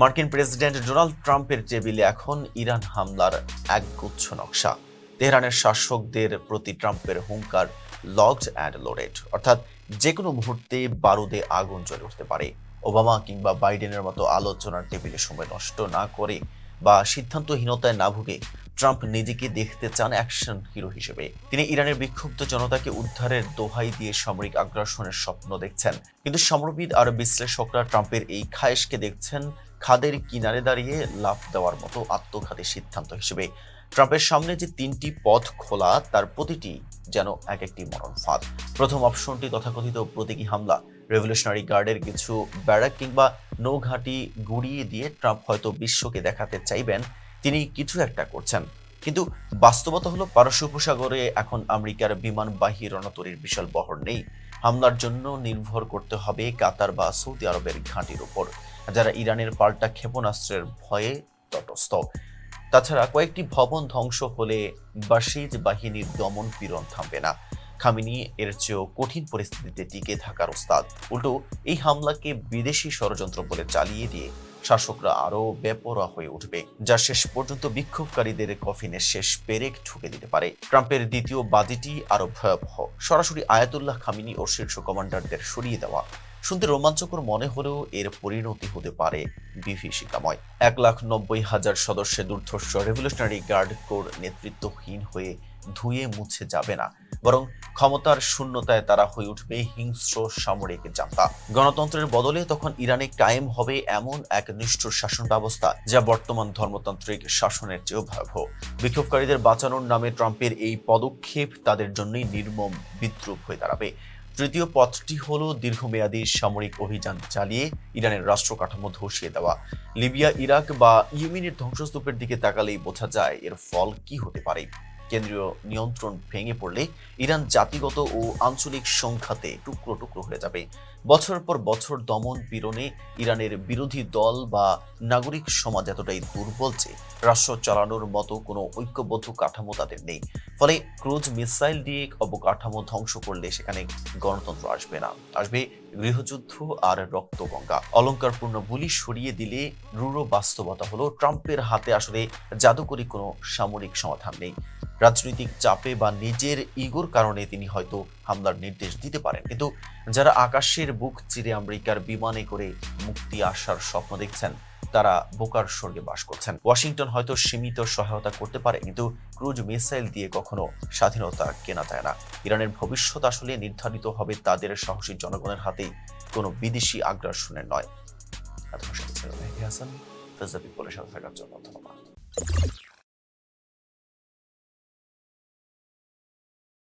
মার্কিন president Donald ট্রাম্পের টেবিলে এখন ইরান হামলার একগুচ্ছ নকশা। তেহরানের শাসকদের প্রতি ট্রাম্পের হুঙ্কার লকড অ্যান্ড লোডেড, অর্থাৎ যে কোনো মুহূর্তে বারুদে আগুন জ্বলে উঠতে পারে। ওবামা কিংবা বাইডেনের মতো আলোচনার টেবিলে সময় নষ্ট না করে বা সিদ্ধান্তহীনতায় না ভুগে ট্রাম্প নিজেকে দেখতে চান অ্যাকশন হিরো হিসেবে। তিনি ইরানের বিক্ষুব্ধ জনতাকে উদ্ধারের দোহাই দিয়ে সামরিক আগ্রাসনের স্বপ্ন দেখছেন, কিন্তু সমরবিদ আর বিশ্লেষকরা ট্রাম্পের এই খায়েশকে দেখছেন খাদের কিনারে দাঁড়িয়ে লাফ দেওয়ার মতো আত্মঘাতী সিদ্ধান্ত হিসেবে। ট্রাম্পের সামনে যে তিনটি পথ খোলা, তার প্রতিটি যেন এক একটি মরণ ফাঁদ। প্রথম অপশনটি তথাকথিত প্রতীকী হামলা। রেভলিউশনারি গার্ডের কিছু ব্যারাক কিংবা নৌঘাঁটি গুড়িয়ে দিয়ে ট্রাম্প হয়তো বিশ্বকে দেখাতে চাইবেন তিনি কিছু একটা করছেন। কিন্তু বাস্তবতা হলো, পারস্য উপসাগরে এখন আমেরিকার বিমানবাহী রণতরীর বিশাল বহর নেই। হামলার জন্য নির্ভর করতে হবে কাতার বা সৌদি আরবের ঘাঁটির উপর, যারা ইরানের পাল্টা ক্ষেপণাস্ত্রের ভয়ে তটস্থ। তাছাড়া কয়েকটি ভবন ধ্বংস হলে বাসিজ বাহিনীর দমন পীড়ন থামবে না। খামেনি এর চেয়েও কঠিন পরিস্থিতিতে টিকে থাকার ওস্তাদ। উল্টো এই হামলাকে বিদেশি ষড়যন্ত্র বলে চালিয়ে দিয়ে শাসকরা আরও বেপরোয়া হয়ে উঠবে, যা শেষ পর্যন্ত বিক্ষোভকারীদের কফিনে শেষ পেরেক ঠুকে দিতে পারে। ট্রাম্পের দ্বিতীয় বাজিটি আরো ভয়াবহ। সরাসরি আয়াতুল্লাহ খামেনি ও শীর্ষ কমান্ডারদের সরিয়ে দেওয়া। শুনতে রোমাঞ্চকর মনে হলেও এর পরিণতি হতে পারে বিভীষিকাময়। 1,90,000 সদস্যের দুর্ধর্ষ রেভলিউশনারি গার্ড কোর নেতৃত্বহীন হয়ে ধুয়ে মুছে যাবে না, বরং ক্ষমতার শূন্যতায় তারা হয়ে উঠবে হিংস্র সামরিক জান্তা। গণতন্ত্রের বদলে তখন ইরানে কায়েম হবে এমন এক নিষ্ঠুর শাসন ব্যবস্থা, যা বর্তমান ধর্মতান্ত্রিক শাসনের চেয়েও ভয়াবহ। বিক্ষোভকারীদের বাঁচানোর নামে ট্রাম্পের এই পদক্ষেপ তাদের জন্যই নির্মম বিদ্রূপ হয়ে দাঁড়াবে। তৃতীয় পথটি হলো দীর্ঘমেয়াদী সামরিক অভিযান চালিয়ে ইরানের রাষ্ট্র কাঠামো ধসিয়ে দেওয়া। লিবিয়া, ইরাক বা ইয়েমেনের ধ্বংসস্তূপের দিকে তাকালেই বোঝা যায় এর ফল কি হতে পারে। কেন্দ্রীয় নিয়ন্ত্রণ ভেঙে পড়লে ইরান জাতিগত ও আঞ্চলিক সংঘাতে টুকরো টুকরো হয়ে যাবে। বছর পর বছর দমন পীড়নে ইরানের বিরোধী দল বা নাগরিক সমাজ এতটাই দুর্বল যে রাষ্ট্র চালানোর মতো কোনো ঐক্যবদ্ধ কাঠামো তাদের নেই। ফলে ক্রুজ মিসাইল দিয়ে অবকাঠামো ধ্বংস করলে সেখানে গণতন্ত্র আসবে না, আসবে গৃহযুদ্ধ আর রক্তগঙ্গা। অলংকারপূর্ণ বুলি সরিয়ে দিলে রূঢ় বাস্তবতা হলো, ট্রাম্পের হাতে আসলে জাদুকরী কোনো সামরিক সমাধান নেই। রাজনৈতিক চাপে বা নিজের ইগোর কারণে তিনি হয়তো হামলার নির্দেশ দিতে পারেন, কিন্তু যারা আকাশের বুক চিরে আমেরিকার বিমানে করে মুক্তি আসার স্বপ্ন দেখছেন তারা বোকার স্বর্গে বাস করছেন। ওয়াশিংটন হয়তো সীমিত সহায়তা করতে পারে, কিন্তু ক্রুজ মিসাইল দিয়ে কখনো স্বাধীনতা কেনা যায় না। ইরানের ভবিষ্যৎ আসলে নির্ধারিত হবে তাদের সাহসী জনগণের হাতেই, কোনো বিদেশি আগ্রাসনের নয়। এতক্ষণ সাথে ছিলেন মেহেদী হাসান। ফেজ দ্য পিপলের সাথে থাকার জন্য ধন্যবাদ।